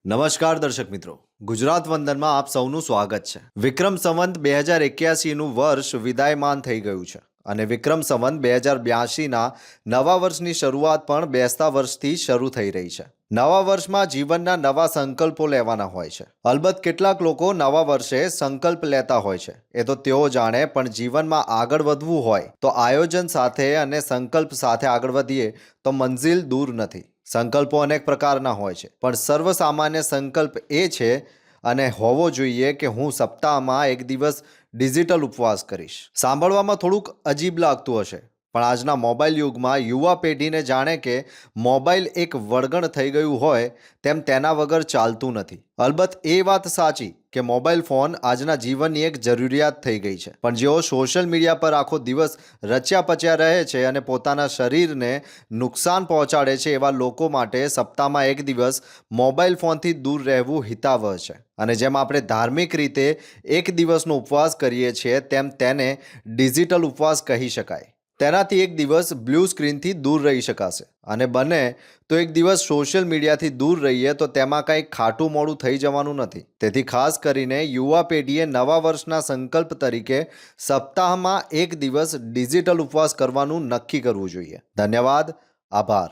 નમસ્કાર દર્શક મિત્રો, ગુજરાત વંદનમાં આપ સૌનું સ્વાગત છે. વિક્રમ સંવત 2081નું વર્ષ વિદાયમાન થઈ ગયું છે અને વિક્રમ સંવત 2082ના નવા વર્ષની શરૂઆત પણ બેસતા વર્ષથી શરૂ થઈ રહી છે. નવા વર્ષમાં જીવનના નવા સંકલ્પો લેવાના હોય છે. અલબત્ત કેટલાક લોકો નવા વર્ષે સંકલ્પ લેતા હોય છે, એ તો તેઓ જાણે, પણ જીવનમાં આગળ વધવું હોય તો આયોજન સાથે અને સંકલ્પ સાથે આગળ વધીએ તો મંજિલ દૂર નથી. સંકલ્પો અનેક પ્રકારના હોય છે, પણ સર્વસામાન્ય સંકલ્પ એ છે અને હોવો જોઈએ કે હું સપ્તાહમાં એક દિવસ ડિજિટલ ઉપવાસ કરીશ. સાંભળવામાં થોડુંક અજીબ લાગતું હશે, પણ આજના મોબાઈલ યુગમાં યુવા પેઢીને જાણે કે મોબાઈલ એક વળગણ થઈ ગયું હોય તેમ તેના વગર ચાલતું નથી. અલબત્ત એ વાત સાચી કે મોબાઈલ ફોન આજના જીવનની એક જરૂરિયાત થઈ ગઈ છે, પણ જેઓ સોશિયલ મીડિયા પર આખો દિવસ રચ્યા પચ્યા રહે છે અને પોતાના શરીરને નુકસાન પહોંચાડે છે, એવા લોકો માટે સપ્તાહમાં એક દિવસ મોબાઈલ ફોનથી દૂર રહેવું હિતાવહ છે. અને જેમ આપણે ધાર્મિક રીતે એક દિવસનો ઉપવાસ કરીએ છીએ, તેમ તેને ડિજિટલ ઉપવાસ કહી શકાય. તેનાથી એક દિવસ બ્લુ સ્ક્રીનથી દૂર રહી શકાશે અને બને તો એક દિવસ સોશિયલ મીડિયાથી દૂર રહીએ તો તેમાં કંઈ ખાટું મોડું થઈ જવાનું નથી. તેથી ખાસ કરીને યુવા પેઢીએ નવા વર્ષના સંકલ્પ તરીકે સપ્તાહમાં એક દિવસ ડિજિટલ ઉપવાસ કરવાનું નક્કી કરવું જોઈએ. ધન્યવાદ. આભાર.